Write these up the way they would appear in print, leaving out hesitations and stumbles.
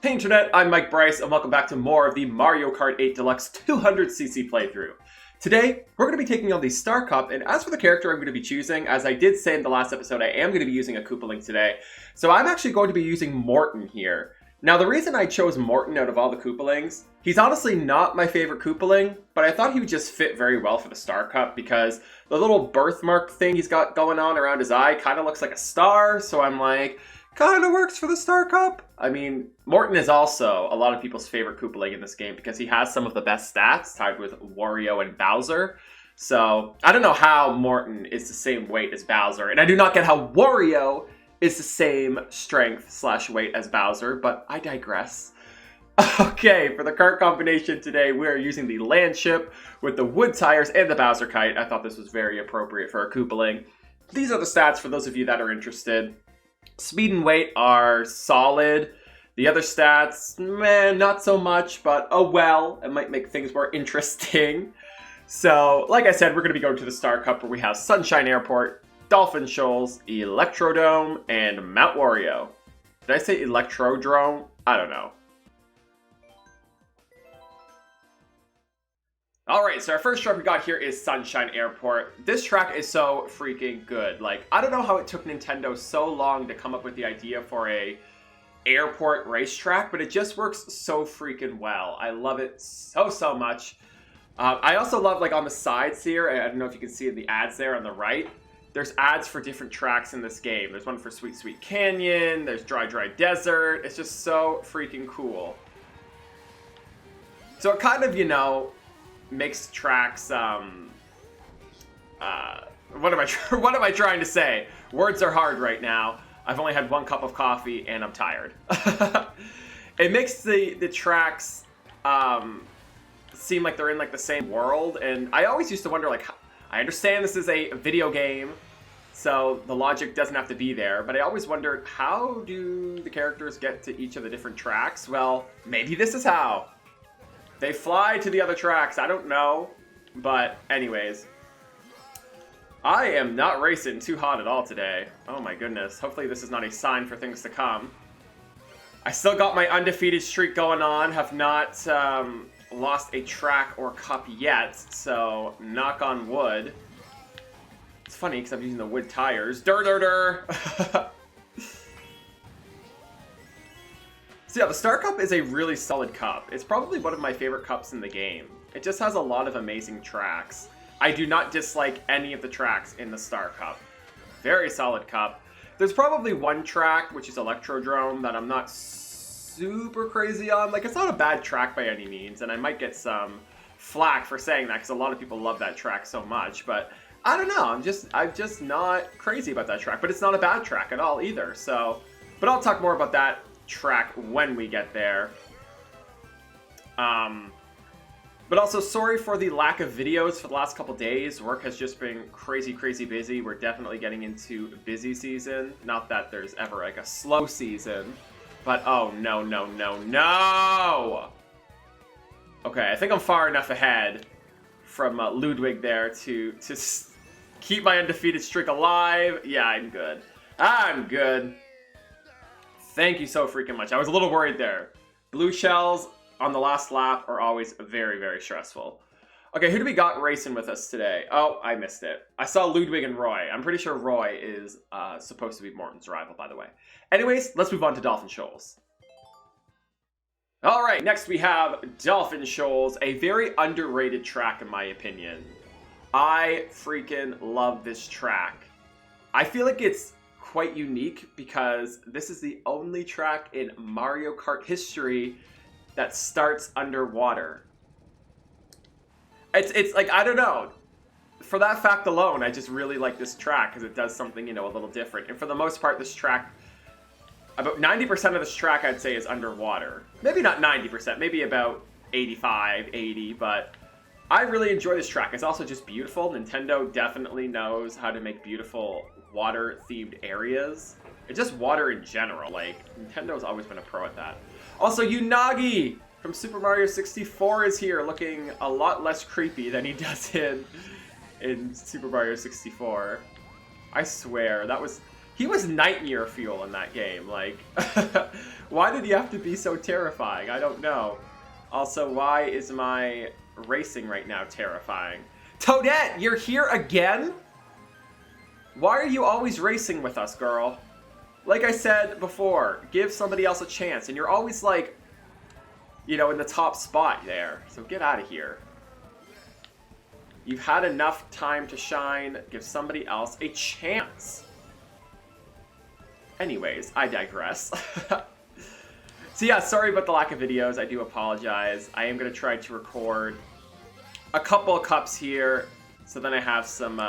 Hey Internet, I'm Mike Bryce, and welcome back to more of the Mario Kart 8 Deluxe 200cc playthrough. Today, we're going to be taking on the Star Cup, and as for the character I'm going to be choosing, as I did say in the last episode, I am going to be using a Koopaling today. So I'm actually going to be using Morton here. Now the reason I chose Morton out of all the Koopalings, he's honestly not my favorite Koopaling, but I thought he would just fit very well for the Star Cup because the little birthmark thing he's got going on around his eye kind of looks like a star, so I'm like, kind of works for the Star Cup. I mean, Morton is also a lot of people's favorite Koopaling in this game because he has some of the best stats tied with Wario and Bowser. So, I don't know how Morton is the same weight as Bowser, and I do not get how Wario is the same strength slash weight as Bowser, but I digress. Okay, for the kart combination today, we are using the land ship with the wood tires and the Bowser kite. I thought this was very appropriate for a Koopaling. These are the stats for those of you that are interested. Speed and weight are solid. The other stats, not so much, but oh well, it might make things more interesting. So, like I said, we're going to be going to the Star Cup where we have Sunshine Airport, Dolphin Shoals, Electrodrome, and Mount Wario. Did I say Electrodrome? I don't know. Alright, so our first track we got here is Sunshine Airport. This track is so freaking good. Like, I don't know how it took Nintendo so long to come up with the idea for a airport racetrack, but it just works so freaking well. I love it so much. I also love, like, on the sides here, I don't know if you can see in the ads there on the right, there's ads for different tracks in this game. There's one for Sweet Sweet Canyon, there's Dry Dry Desert. It's just so freaking cool. So it kind of, you know, makes tracks, what am I trying to say? Words are hard right now. I've only had one cup of coffee and I'm tired. It makes the tracks seem like they're in like the same world, and I always used to wonder, like, I understand this is a video game, so the logic doesn't have to be there, but I always wondered, how do the characters get to each of the different tracks? Well, maybe this is how. They fly to the other tracks, I don't know. But anyways, I am not racing too hot at all today. Oh my goodness, hopefully this is not a sign for things to come. I still got my undefeated streak going on, have not lost a track or cup yet, so knock on wood. It's funny because I'm using the wood tires. Dur. So yeah, the Star Cup is a really solid cup. It's probably one of my favorite cups in the game. It just has a lot of amazing tracks. I do not dislike any of the tracks in the Star Cup. Very solid cup. There's probably one track, which is Electrodrome, that I'm not super crazy on. Like, it's not a bad track by any means, and I might get some flack for saying that because a lot of people love that track so much, but I don't know. I'm just not crazy about that track, but it's not a bad track at all either. So, but I'll talk more about that track when we get there. But also, sorry for the lack of videos for the last couple days. Work has just been crazy busy. We're definitely getting into busy season. Not that there's ever like a slow season, but oh no. Okay, I think I'm far enough ahead from Ludwig there to keep my undefeated streak alive. Yeah, I'm good. Thank you so freaking much. I was a little worried there. Blue shells on the last lap are always very stressful. Okay, who do we got racing with us today? Oh, I missed it. I saw Ludwig and Roy. I'm pretty sure Roy is supposed to be Morton's rival, by the way. Anyways, let's move on to Dolphin Shoals. Alright, next we have Dolphin Shoals, a very underrated track in my opinion. I freaking love this track. I feel like it's quite unique because this is the only track in Mario Kart history that starts underwater. It's like, I don't know. For that fact alone, I just really like this track because it does something, you know, a little different. And for the most part, this track, about 90% of this track I'd say is underwater. Maybe not 90%, maybe about 85, 80, but I really enjoy this track. It's also just beautiful. Nintendo definitely knows how to make beautiful water-themed areas. It's just water in general. Like, Nintendo's always been a pro at that. Also, Unagi from Super Mario 64 is here, looking a lot less creepy than he does in Super Mario 64. I swear, that was He was nightmare fuel in that game. Like, why did he have to be so terrifying? I don't know. Also, why is my racing right now terrifying? Toadette, you're here again? Why are you always racing with us, girl? Like I said before, give somebody else a chance. And you're always like, you know, in the top spot there. So get out of here. You've had enough time to shine. Give somebody else a chance. Anyways, I digress. So yeah, sorry about the lack of videos. I do apologize. I am going to try to record a couple of cups here, so then I have some,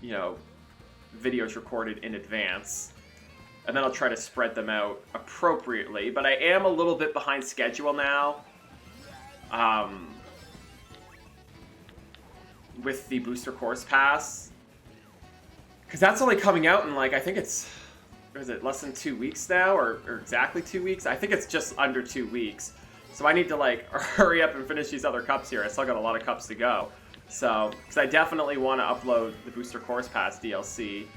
you know, videos recorded in advance. And then I'll try to spread them out appropriately. But I am a little bit behind schedule now. With the Booster Course Pass. Because that's only coming out in, like, I think it's, what is it, less than 2 weeks now? Or exactly 2 weeks? I think it's just under 2 weeks. So I need to, like, hurry up and finish these other cups here. I still got a lot of cups to go. So, because I definitely want to upload the Booster Course Pass DLC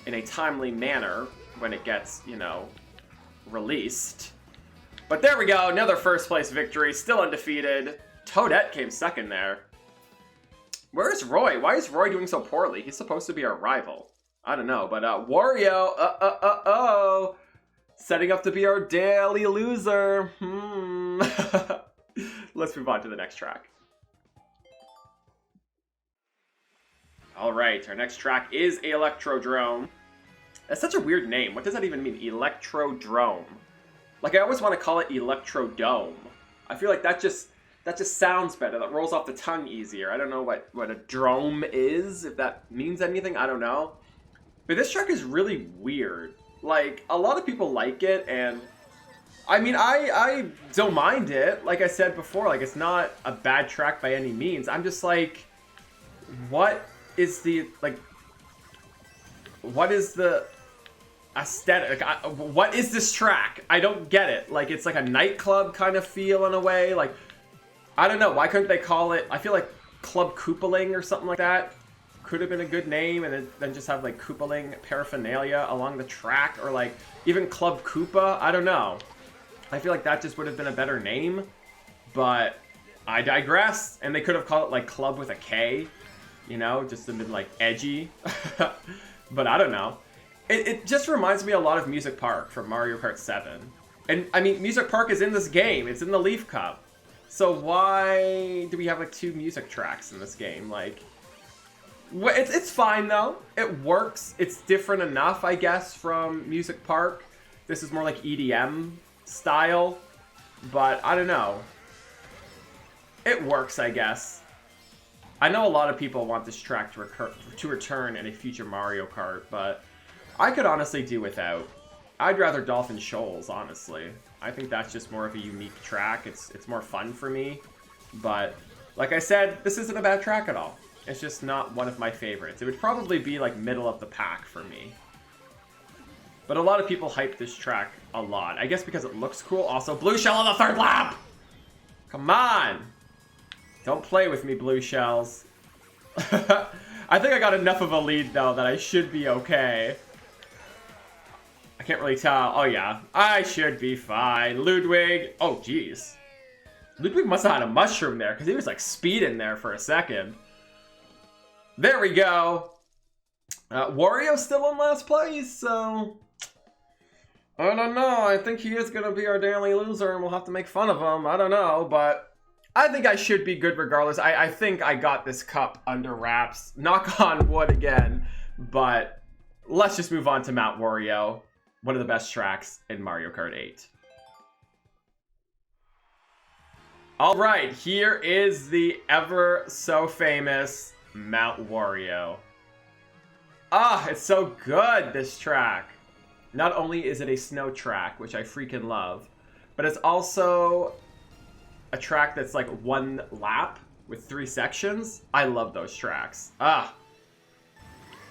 in a timely manner when it gets, you know, released. But there we go, another first place victory, still undefeated. Toadette came second there. Where's Roy? Why is Roy doing so poorly? He's supposed to be our rival. I don't know, but Wario, setting up to be our daily loser. Let's move on to the next track. Alright, our next track is Electrodrome. That's such a weird name. What does that even mean? Electrodrome. Like, I always want to call it Electrodome. I feel like that just sounds better. That rolls off the tongue easier. I don't know what a drome is, if that means anything. I don't know. But this track is really weird. Like, a lot of people like it, and I mean, I don't mind it. Like I said before, like, it's not a bad track by any means. I'm just like, what is the, like, what is the aesthetic? What is this track? I don't get it. Like, it's like a nightclub kind of feel in a way. Like, I don't know. Why couldn't they call it, I feel like Club Koopaling or something like that could have been a good name, and then just have like Koopaling paraphernalia along the track, or like even Club Koopa. I don't know. I feel like that just would have been a better name, but I digress. And they could have called it like Club with a K, you know, just to have been like edgy. But I don't know. It just reminds me a lot of Music Park from Mario Kart 7. And I mean, Music Park is in this game. It's in the Leaf Cup. So why do we have like 2 music tracks in this game? Like, it's fine though. It works. It's different enough, I guess, from Music Park. This is more like EDM style, but I don't know. It works, I guess. I know a lot of people want this track to return in a future Mario Kart, but I could honestly do without. I'd rather Dolphin Shoals, honestly. I think that's just more of a unique track. It's more fun for me. But, like I said, this isn't a bad track at all. It's just not one of my favorites. It would probably be, like, middle of the pack for me. But a lot of people hype this track a lot. I guess because it looks cool. Also, Blue Shell on the 3rd lap! Come on! Don't play with me, Blue Shells. I think I got enough of a lead, though, that I should be okay. I can't really tell. Oh, yeah. I should be fine. Ludwig. Oh, jeez. Ludwig must have had a mushroom there, because he was, like, speeding there for a second. There we go. Wario's still in last place, so I don't know. I think he is going to be our daily loser, and we'll have to make fun of him. I don't know, but I think I should be good regardless. I think I got this cup under wraps. Knock on wood again, but let's just move on to Mount Wario. One of the best tracks in Mario Kart 8. Alright, here is the ever so famous Mount Wario. Ah, it's so good, this track. Not only is it a snow track, which I freaking love, but it's also a track that's like 1 lap with 3 sections. I love those tracks. Ah,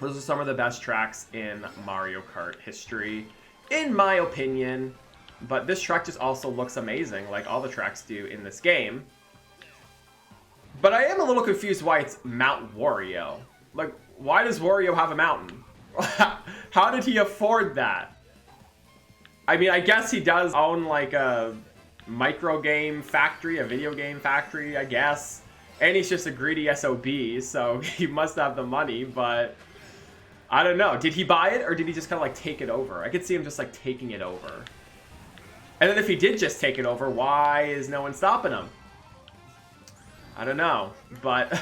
those are some of the best tracks in Mario Kart history, in my opinion. But this track just also looks amazing, like all the tracks do in this game. But I am a little confused why it's Mount Wario. Like, why does Wario have a mountain? How did he afford that? I mean, I guess he does own like a micro game factory, a video game factory, I guess. And he's just a greedy SOB, so he must have the money, but I don't know. Did he buy it or did he just kind of like take it over? I could see him just like taking it over. And then if he did just take it over, why is no one stopping him? I don't know, but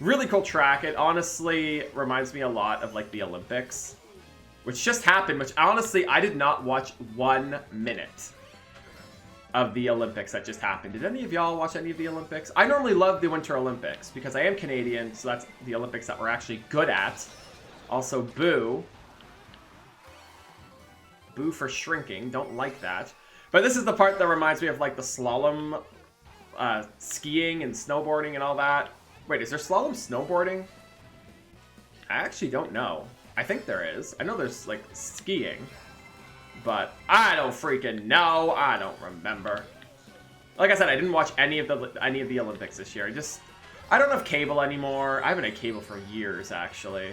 really cool track. It honestly reminds me a lot of like the Olympics, which just happened, which honestly, I did not watch 1 minute of the Olympics that just happened. Did any of y'all watch any of the Olympics? I normally love the Winter Olympics because I am Canadian, so that's the Olympics that we're actually good at. Also, boo. Boo for shrinking. Don't like that. But this is the part that reminds me of like the slalom skiing and snowboarding and all that. Wait, is there slalom snowboarding? I actually don't know. I think there is. I know there's like skiing. But I don't freaking know. I don't remember. Like I said, I didn't watch any of the Olympics this year. I don't have cable anymore. I haven't had cable for years, actually.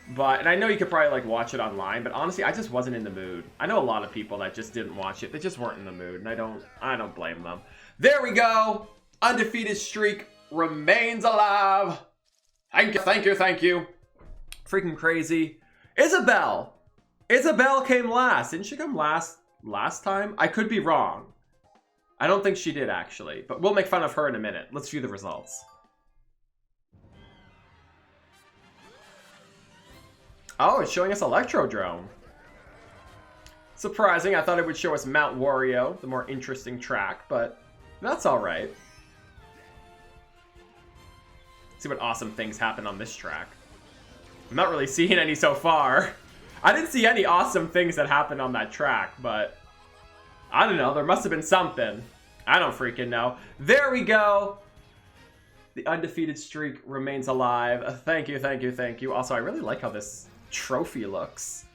And I know you could probably like watch it online, but honestly, I just wasn't in the mood. I know a lot of people that just didn't watch it. They just weren't in the mood, and I don't blame them. There we go. Undefeated streak remains alive. Thank you, thank you, thank you. Freaking crazy. Isabel came last. Didn't she come last time? I could be wrong. I don't think she did, actually. But we'll make fun of her in a minute. Let's view the results. Oh, it's showing us Electrodrome. Surprising. I thought it would show us Mount Wario, the more interesting track, but that's alright. See what awesome things happen on this track. I'm not really seeing any so far. I didn't see any awesome things that happened on that track, but I don't know. There must have been something. I don't freaking know. There we go. The undefeated streak remains alive. Thank you, thank you, thank you. Also, I really like how this trophy looks.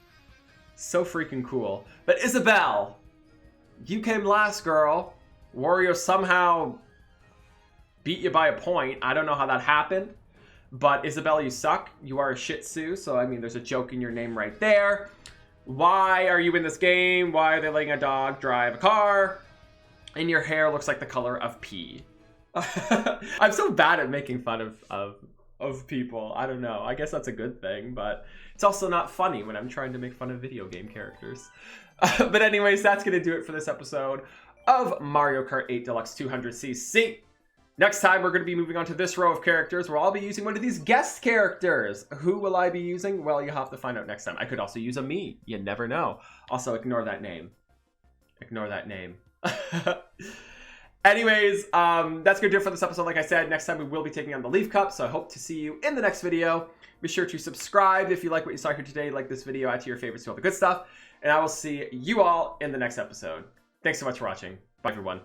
So freaking cool. But Isabel, you came last, girl. Wario somehow beat you by a point. I don't know how that happened. But Isabel, you suck. You are a Shih Tzu, so I mean, there's a joke in your name right there. Why are you in this game? Why are they letting a dog drive a car? And your hair looks like the color of pee. I'm so bad at making fun of people. I don't know. I guess that's a good thing, but it's also not funny when I'm trying to make fun of video game characters. But anyways, that's going to do it for this episode of Mario Kart 8 Deluxe 200cc. Next time, we're going to be moving on to this row of characters where I'll be using one of these guest characters. Who will I be using? Well, you have to find out next time. I could also use a me. You never know. Also, ignore that name. Ignore that name. Anyways, that's going to do it for this episode. Like I said, next time we will be taking on the Leaf Cup, so I hope to see you in the next video. Be sure to subscribe if you like what you saw here today. Like this video, add to your favorites, do all the good stuff. And I will see you all in the next episode. Thanks so much for watching. Bye, everyone.